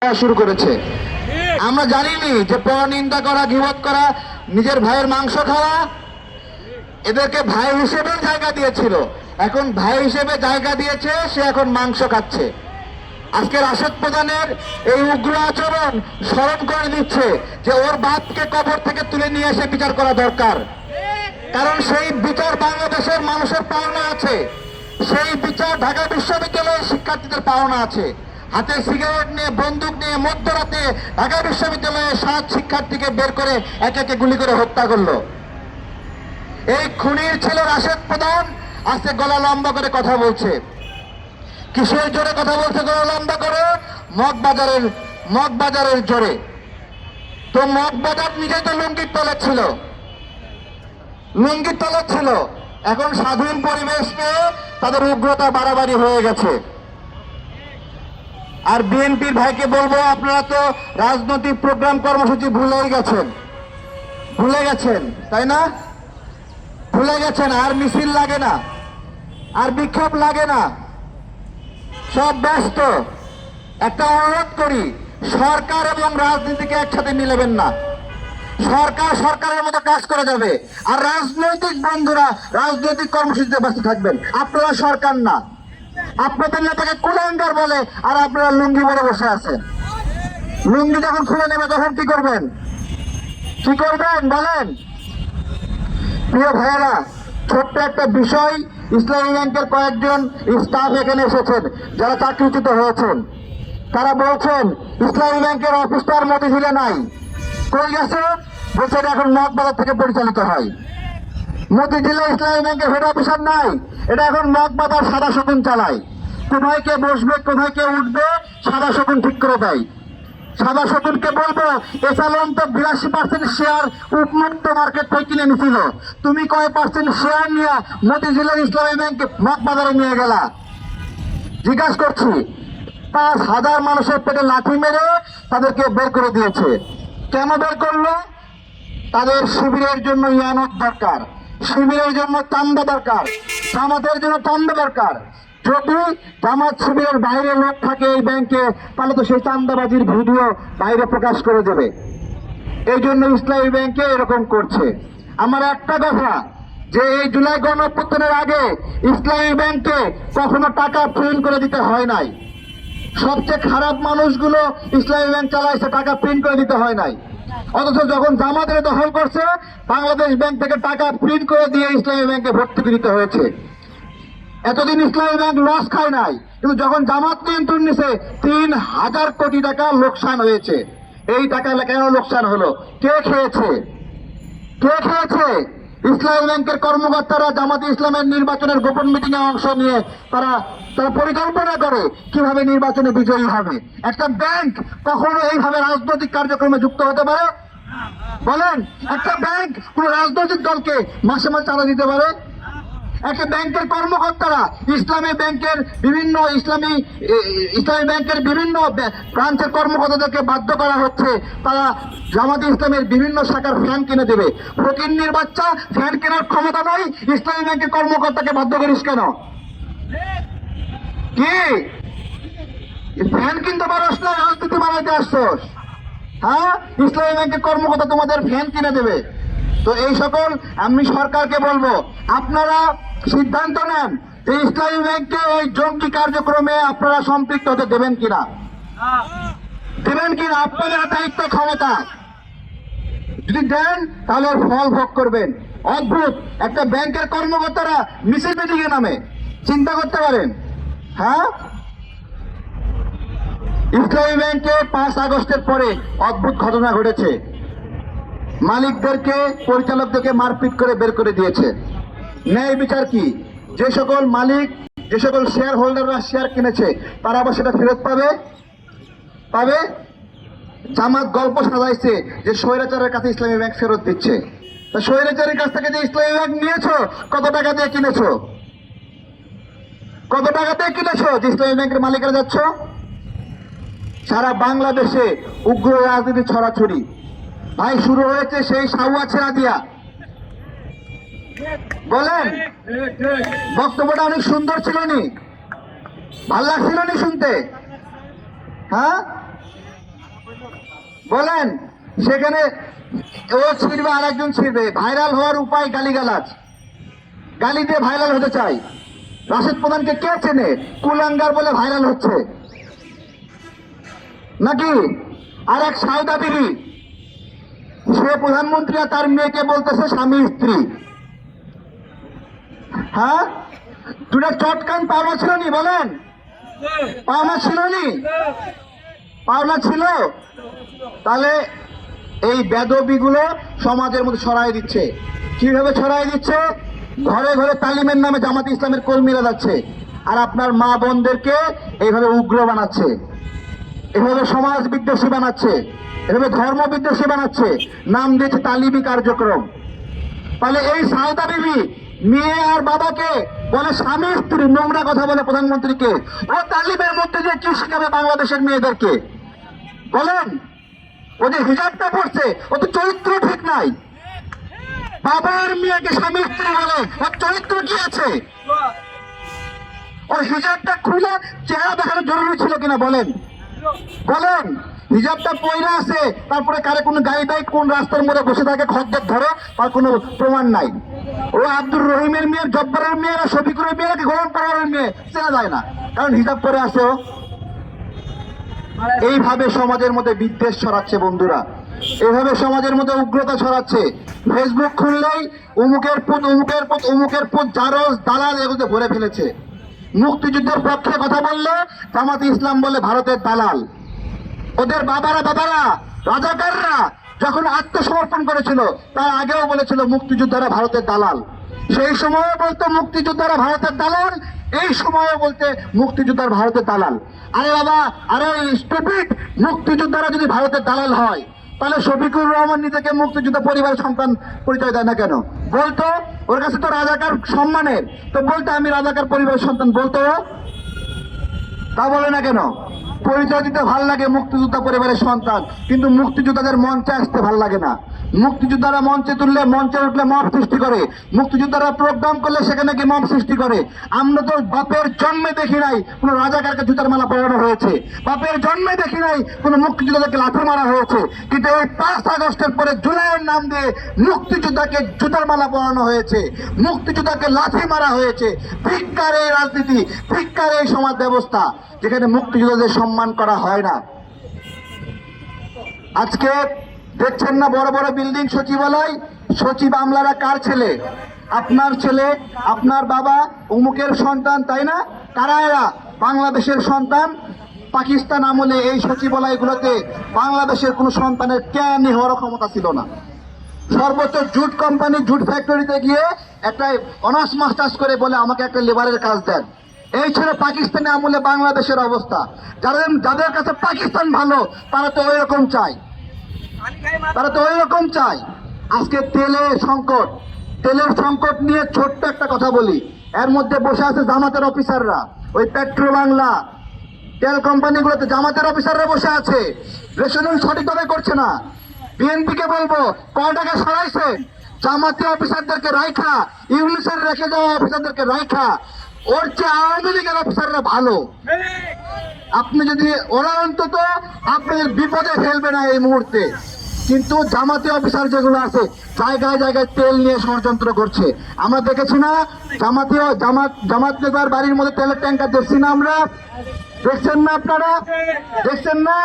শুরু করেছে। আমরা জানিনি যে পরনিন্দা করা, গীবত করা, নিজের ভাইয়ের মাংস খাওয়া, এদেরকে ভাই হিসেবে জায়গা দিয়েছিল। এখন ভাই হিসেবে জায়গা দিয়েছে, সে এখন মাংস খাচ্ছে। আজকে রাশেদ প্রধানের এই উগ্র আচরণ স্মরণ করে দিচ্ছে যে ওর বাপকে কবর থেকে তুলে নিয়ে এসে বিচার করা দরকার। কারণ সেই বিচার বাংলাদেশের মানুষের পাওনা আছে, সেই বিচার ঢাকা বিশ্ববিদ্যালয়ের শিক্ষার্থীদের পাওনা আছে। হাতে সিগারেট নিয়ে, বন্দুক নিয়ে মধ্যরাতে ঢাকা বিশ্ববিদ্যালয়ের 7 শিক্ষার্থীকে বের করে একে একে গুলি করে হত্যা করলো। এই খুনির ছিল রাশেদ প্রধান। আজকে গলা লম্বা করে কথা বলছে। কিসের জোরে কথা বলছে গলা লম্বা করে? মগবাজারের জোরে। তো মগবাজার নিজে তো লুঙ্গির তলে ছিল, এখন স্বাধীন পরিবেশ পেয়ে তাদের উগ্রতা বাড়াবাড়ি হয়ে গেছে। আর বিএনপির ভাইকে বলবো, আপনারা তো রাজনৈতিক প্রোগ্রাম কর্মসূচি ভুলে গেছেন, তাই না? ভুলে গেছেন। আর মিছিল লাগে না, আর বিক্ষোভ লাগে না, সব ব্যস্ত। একটা অনুরোধ করি, সরকার এবং রাজনীতিকে একসাথে মিলাবেন না। সরকার সরকারের মতো কাজ করে যাবে, আর রাজনৈতিক বন্ধুরা রাজনৈতিক কর্মসূচিতে ব্যস্ত থাকবেন। আপনারা সরকার না। আপনাদের নেতাকে কুলাঙ্গার বলে, আর আপনারা লুঙ্গি পরে বসে আছেন। লুঙ্গি যখন খুলে নেবে তখন কি করবেন বলেন? প্রিয় ভাইয়েরা, ছোট্ট একটা বিষয়, ইসলামী ব্যাংকের কয়েকজন স্টাফ এখানে এসেছেন যারা চাকরিচ্যুত হয়েছেন। তারা বলছেন ইসলামী ব্যাংকের অফিসটার মতিঝিলে নাই। কই গেছে? বলছে এখন মগবাজার থেকে পরিচালিত হয়। মতিঝিলে ইসলামী ব্যাংকের হেড অফিসার নাই, এটা এখন মগবাজার সাদা শকুন চালায়। কোথায় কে বসবে, কোথায় কে উঠবে, সাদা শকুন ঠিক করে দেয়। সাদা শকুনকে বলবো, এসালন তো 82% শেয়ার উন্মুক্ত মার্কেট থেকে কিনে নিছিল, তুমি কয় % শেয়ার নিয়ে মতিঝিলের ইসলামী ব্যাংকে মগবাজারে নিয়ে গেলা? জিজ্ঞাসা করছি। 5,000 মানুষের পেটে লাঠি মেরে তাদেরকে বের করে দিয়েছে। কেন বের করলো? তাদের শিবিরের জন্য ইয়ানত দরকার, শিবিরের জন্য চান্দা দরকার, জামাতের জন্য চান্দা দরকার। যদি জামাত শিবিরের বাইরে লোক থাকে এই ব্যাংকে, তাহলে তো সেই চান্দাবাজির ভিডিও বাইরে প্রকাশ করে দেবে। এই জন্য ইসলামী ব্যাংকে এরকম করছে। আমার একটা কথা, যে এই জুলাই গণঅভ্যুত্থানের আগে ইসলামী ব্যাংকে কখনো টাকা প্রিন্ট করে দিতে হয় নাই। সবচেয়ে খারাপ মানুষগুলো ইসলামী ব্যাংক চালাইছে, টাকা প্রিন্ট করে দিতে হয় নাই। অথচ যখন জামাতের দখল করছে, বাংলাদেশ ব্যাংক থেকে টাকা প্রিন্ট করে দিয়ে ইসলামী ব্যাংকে ভর্তি দিতে হয়েছে। এতদিন ইসলামী ব্যাংক লস খায় নাই, কিন্তু যখন জামাত নিয়ন্ত্রণ নিছে 3,000 কোটি টাকা লোকসান হয়েছে। এই টাকা কেন লোকসান হলো? কে খেয়েছে? ইসলামী ব্যাংকের কর্মকর্তারা জামাতে ইসলামের নির্বাচনের গোপন মিটিং এ অংশ নিয়ে তারা পরিকল্পনা করে কিভাবে নির্বাচনে বিজয়ী হবে। একটা ব্যাংক কখনো এইভাবে রাজনৈতিক কার্যক্রমে যুক্ত হতে পারে? বলেন, একটা ব্যাংক কোন রাজনৈতিক দলকে মাসে মাসে চাঁদা দিতে পারে? একটা ব্যাংকের কর্মকর্তারা ইসলামী ব্যাংকের বিভিন্ন ব্রাঞ্চের কর্মকর্তাদেরকে বাধ্য করা হচ্ছে তারা জামাতে ইসলামের বিভিন্ন শাখার ফ্যান কিনে দেবে। ফকিন্নির বাচ্চা, ফ্যান কেনার ক্ষমতা নয়, ইসলামী ব্যাংকের কর্মকর্তাকে বাধ্য করিস কেন? কি ফ্যান কিনতে পারস না, রাজনীতি বানাইতে আসছস? হ্যাঁ, ইসলামী ব্যাংকের কর্মকর্তা তোমাদের ফ্যান কিনে দেবে। তো এই সকল আমি সরকারকে বলবো, আপনারা সিদ্ধান্ত নেন যে ইসলামী ব্যাংকে ওই জঙ্গি কার্যক্রমে আপনারা সম্পৃক্ত হতে দেবেন কিনা। আপনাদের দায়িত্ব, ক্ষমতা। যদি দেন তাহলে ফল ভোগ করবেন। অদ্ভুত একটা ব্যাংকের কর্মকর্তারা মিছিল মিটিংয়ে নামে, চিন্তা করতে পারেন? হ্যাঁ, ইসলামী ব্যাংকে 5 আগস্টের পরে অদ্ভুত ঘটনা ঘটেছে। মালিকদেরকে, পরিচালকদেরকে মারপিট করে বের করে দিয়েছে। ন্যায় বিচার কি? যে সকল মালিক, যে সকল শেয়ার হোল্ডাররা শেয়ার কিনেছে, তারা আবার সেটা ফেরত পাবে? জামাত গল্প সাজাইছে যে স্বৈরাচারের কাছে ইসলামী ব্যাংক ফেরত দিচ্ছে। তা স্বৈরাচারের কাছ থেকে যে ইসলামী ব্যাংক নিয়েছো, কত টাকা দিয়ে কিনেছো? যে ইসলামী ব্যাংকের মালিকেরা যাচ্ছ? সারা বাংলাদেশে উগ্র রাজনীতি ছড়াছড়ি ভাই শুরু হয়েছে সেই সাউয়া ছেড়া দিয়া। বলেন, বক্তব্যটা অনেক সুন্দর ছিল নি? ভাল লাগছিল নি শুনতে? হ্যাঁ, বলেন সেখানে ও ছিড়বে আর একজন ছিড়বে, ভাইরাল হওয়ার উপায় গালিগালাজ, গালি দিয়ে ভাইরাল হতে চাই। রাশেদ প্রধানকে কে চেনে? কুলাঙ্গার বলে ভাইরাল হচ্ছে নাকি? আর এক সাউদা বিবি, সে প্রধানমন্ত্রী আর তার মেয়েকে বলতেছে স্বামী স্ত্রী। হ্যাঁ, দুটা চটকান পাওনা ছিল নি? বলেন, পাওনা ছিল নি? পাওনা ছিল? তাহলে এই বেদবিগুলো সমাজের মধ্যে ছড়াই দিচ্ছে। কিভাবে ছড়াই দিচ্ছে? ঘরে ঘরে তালিমের নামে জামাতে ইসলামের কর্মীরা যাচ্ছে, আর আপনার মা বোনদেরকে এইভাবে উগ্র বানাচ্ছে, এভাবে সমাজ বিদ্বেষী বানাচ্ছে, এভাবে ধর্ম বিদ্বেষী বানাচ্ছে, নাম দিয়েছে তালিমি কার্যক্রম। তাহলে এই সাউদা বিবি মেয়ে আর বাবাকে বলে স্বামী স্ত্রী, নোংরা কথা বলে প্রধানমন্ত্রীকে। ও তালিমের মধ্যে যে কি শিখাবে বাংলাদেশের মেয়েদেরকে? বলেন, ও যে হিজাবটা পড়ছে, ও তো চরিত্র ঠিক নাই। বাবার মেয়েকে স্বামী স্ত্রী বলে, ওর চরিত্র কি আছে? ওর হিজাবটা খুলে চেহারা দেখানো জরুরি ছিল কিনা বলেন? বলেন, হিজাবটা পয়লা আছে, তারপরে কারে কোনো গাড়ি বাইক কোন রাস্তার মধ্যে বসে থাকে খদ্দের ধরে, তার কোনো প্রমাণ নাই। ও আব্দুর রহিমের মেয়ে, জব্বারের মেয়ে, শফিকুরের মেয়ে নাকি গোলাম পরোয়ারের মেয়ে চেনা যায় না, কারণ হিজাব পরে আছে। এইভাবে সমাজের মধ্যে বিদ্বেষ ছড়াচ্ছে বন্ধুরা, এইভাবে সমাজের মধ্যে উগ্রতা ছড়াচ্ছে। ফেসবুক খুললেই অমুকের পুত, অমুকের পুত, অমুকের পুত, জারজ, দালাল এগুলো ভরে ফেলেছে। মুক্তিযুদ্ধের পক্ষে কথা বললে জামাতে ইসলাম বলে ভারতের দালাল। ওদের বাবারা রাজাকাররা যখন আত্মসমর্পণ করেছিল তার আগেও বলেছিল মুক্তিযোদ্ধারা ভারতের দালাল। সেই সময়ও বলতো মুক্তিযোদ্ধারা ভারতের দালাল, এই সময়ও বলতে মুক্তিযোদ্ধারা ভারতের দালাল। আরে বাবা, আরে স্টুপিড, মুক্তিযোদ্ধারা যদি ভারতের দালাল হয় তাহলে শফিকুর রহমান নিজেকে মুক্তিযোদ্ধা পরিবারের সন্তান পরিচয় দেয় না কেন? বলতো ওর কাছে তো রাজাকার সম্মানের, তো বলতো আমি রাজাকার পরিবারের সন্তান, বলতো, তা বলে না কেন? পরিচয় দিতে ভাল লাগে মুক্তিযোদ্ধা পরিবারের সন্তান, কিন্তু মুক্তিযোদ্ধাদের মঞ্চে আসতে ভাল লাগে না। মুক্তিযোদ্ধারা মঞ্চে উঠলে মব সৃষ্টি করে, মুক্তিযোদ্ধারা প্রোগ্রাম করলে সেখানে গিয়ে মব সৃষ্টি করে। আমরা তো বাপের জন্মে দেখি নাই কোন রাজাকারকে জুতার মালা পরানো হয়েছে, বাপের জন্মে দেখি নাই কোন মুক্তিযোদ্ধাকে লাথি মারা হয়েছে, কিন্তু এই 5 আগস্টের পরে জুলাইয়ের নাম দিয়ে মুক্তিযোদ্ধাকে জুতার মালা পরানো হয়েছে, মুক্তিযোদ্ধাকে লাথি মারা হয়েছে। ধিক্কার এই রাজনীতি, ধিক্কার এই সমাজ ব্যবস্থা যেখানে মুক্তিযোদ্ধাদের সম্মান করা হয় না। আজকে দেখছেন না বড় বড় বিল্ডিং, সচিবালয়, সচিব আমলারা কার ছেলে? আপনার ছেলে, আপনার বাবা, অমুকের সন্তান, তাই না? কারা এরা? বাংলাদেশের সন্তান। পাকিস্তান আমলে এই সচিবালয়গুলোতে বাংলাদেশের কোন সন্তানের কেয়ানি হওয়ার ক্ষমতা ছিল না। সর্বোচ্চ জুট কোম্পানি, জুট ফ্যাক্টরিতে গিয়ে একটা অনার্স মাস্টার্স করে বলে আমাকে একটা লেবারের কাজ দেন। এই ছিল পাকিস্তানি আমলে বাংলাদেশের অবস্থা। যাদের কাছে পাকিস্তান ভালো তারা তো ওই রকম চায়, আজকে তেলের সংকট নিয়ে ছোট্ট একটা কথা বলি। এর মধ্যে বসে আছে জামাতের অফিসাররা, ওই পেট্রো বাংলা তেল কোম্পানিগুলোতে জামাতের অফিসাররা বসে আছে, রেশনিং সঠিকভাবে করছে না। বিএনপিকে বলবো, কয় টাকা সরাইছে? জামাতি অফিসারদেরকে রাইখা, ইউনিসের রেখে যাওয়া অফিসারদেরকে রাইখা, ওর চেয়ে আওয়ামী লীগের অফিসাররা ভালো। আপনি যদি, ওরা অন্তত আপনাদের বিপদে ফেলবে না এই মুহূর্তে, কিন্তু জামাতি অফিসার যেগুলো আছে জায়গায় জায়গায় তেল নিয়ে ষড়যন্ত্র করছে। আমরা দেখেছি না, জামাত নেতার বাড়ির মধ্যে তেলের ট্যাঙ্কার দেখছি না আমরা? দেখছেন না আপনারা? দেখছেন না?